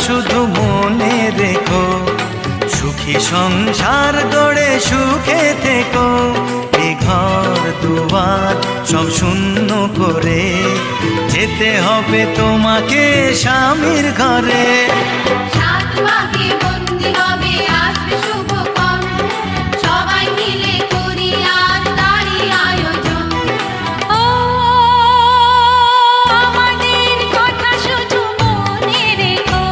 শুধু মনে রেখো, সুখী সংসার গড়ে সুখে থেকো। এ ঘর দুয়ার সব শূন্য করে যেতে হবে তোমাকে স্বামীর ঘরে। সাত পাকে বন্দি হবে আসবে শুভক্ষণ, সবাই মিলে করি আজ তারই আয়োজন। ও আমাদের কথা শুধু মনে রেখো,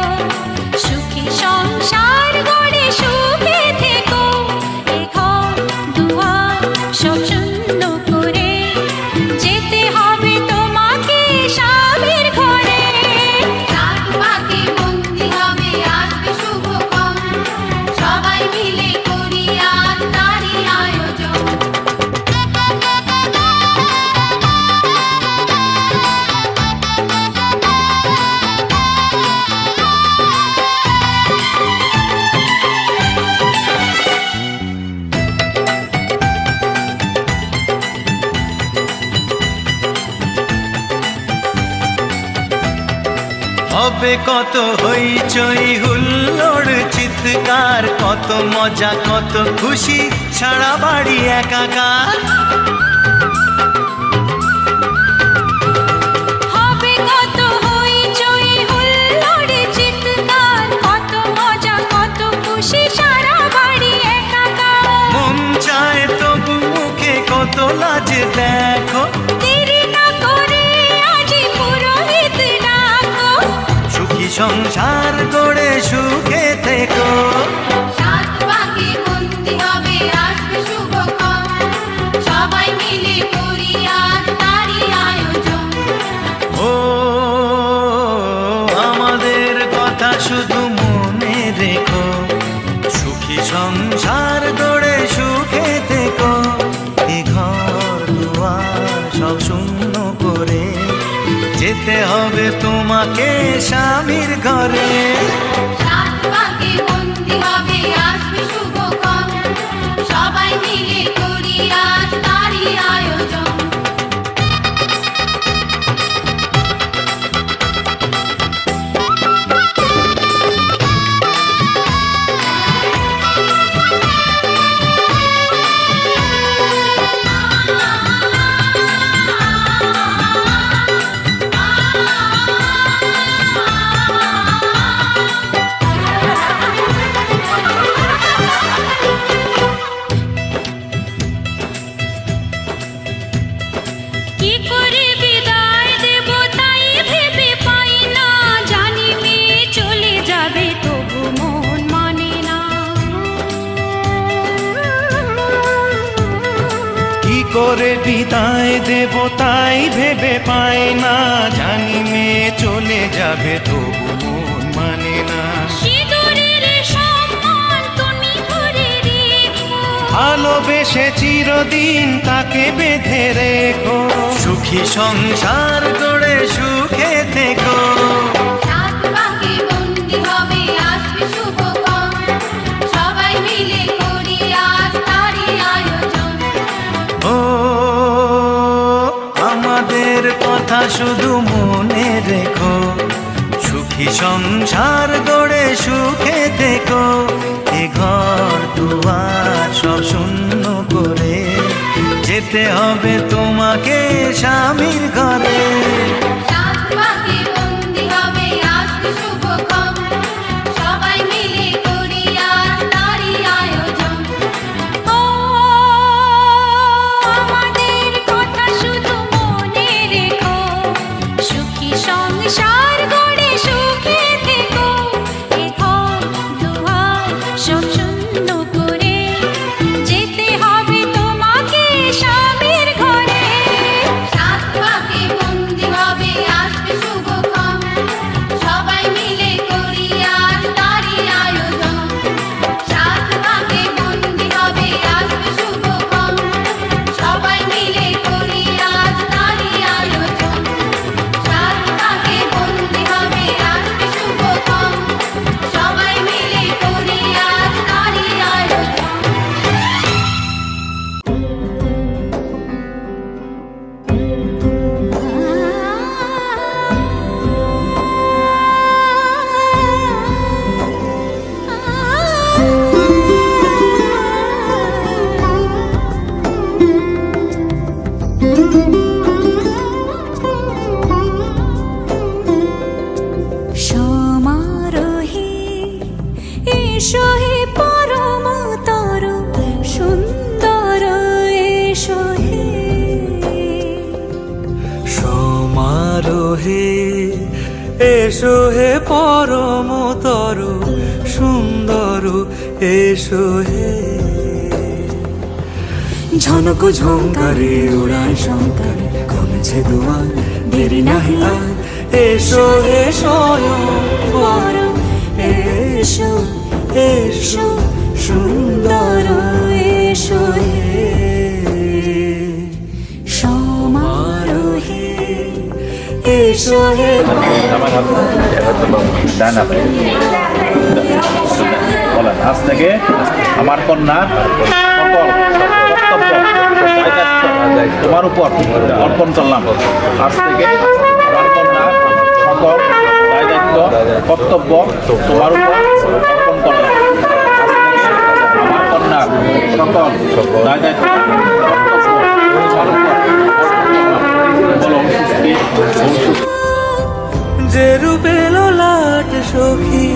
সুখী সংসার গড়ে সুখে থেকো। এ ঘর দুয়ার সব শূন্য করে যেতে হবে তোমাকে স্বামীর ঘরে। সাত পাকে বন্দি হবে আসবে শুভক্ষণ, সবাই মিলে করি আজ তারই আয়োজন। হবে কত হইচই হুল্লোড় চিৎকার, কত মজা কত খুশি সারা বাড়ি একাকার। হবে কত হইচই হুল্লোড় চিৎকার, কত মজা কত খুশি সারা বাড়ি একাকার। মন চায় তবু মুখে কত লাজ দেখো, দেরি না করে আজই পুরোহিত ডাকো। সুখী সংসার গড়ে সুখে থেকো। সাত পাকে বন্দি হবে আসবে শুভক্ষণ, সবাই মিলে করি আজ তারই আয়োজন। ও আমাদের কথা শুধু মনে রেখো, সুখী সংসার গড়ে সুখে থেকো। এ ঘর দুয়ার সব শূন্য করে যেতে হবে তোমাকে স্বামীর ঘরে। সাত পাকে বন্দি হবে আসবে শুভক্ষণ, সবাই মিলে করি আজ তারই আয়োজন। কি করে বিদায় দেব তাই ভেবে পাই না, জানি মেয়ে চলে যাবে তবু মন মানে না। কি করে বিদায় দেব তাই ভেবে পাই না, জানি মেয়ে চলে যাবে তবু মন মানে না। সিঁদুরের সম্মান তুমি ধরে রেখো, ভালোবেসে চিরদিন তাকে বেঁধে রেখো, সুখী সংসার গড়ে সুখে থেকো। সাত পাকে বন্দি হবে আসবে শুভক্ষণ, সবাই মিলে করি আজ তারই আয়োজন। ও আমাদের কথা শুধু মনে রেখো, সুখী সংসার গড়ে সুখে থেকো। এ ঘর দুয়ার সব শূন্য করে যেতে হবে তোমাকে স্বামীর ঘরে। সাত পাকে বন্দি হবে আসবে শুভক্ষণ, সবাই মিলে করি আজ তারই আয়োজন। ও আমাদের কথা শুধু মনে রেখো, সুখী সংসার গড়ে সুখে থেকো। এ ঘর দুয়ার সব শূন্য করে যেতে হবে তোমাকে স্বামীর ঘরে। সাত পাকে বন্দি হবে হে এসো হে পরমতর সুন্দর এসো হে ঝনক ঝঙ্কারে উড়ায় শঙ্কারে কমেছে দুয়ার দেরি নাহি আর এসো হে স্বয়ংবর এসো এসো সুন্দর এসো হে সমারোহে এসো হে বলেন আজ থেকে আমার কন্যা সকল কর্তব্য দায়-দায়িত্ব তোমার উপর অর্পণ করলাম। আজ থেকে আমার কন্যা সকল দায়-দায়িত্ব কর্তব্য তোমার উপর অর্পণ করলাম। আজ থেকে আমার কন্যা সকল দায়-দায়িত্ব কর্তব্য তোমার উপর বলো যে রূপে লাট সখী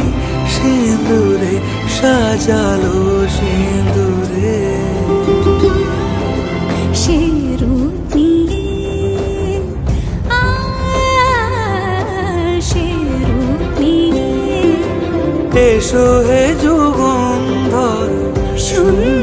সিঁদুরে সাজালো সিঁদুরে সে রূপ নিয়ে সে রূপ নিয়ে এসো হে যুগন্ধর সুন্দর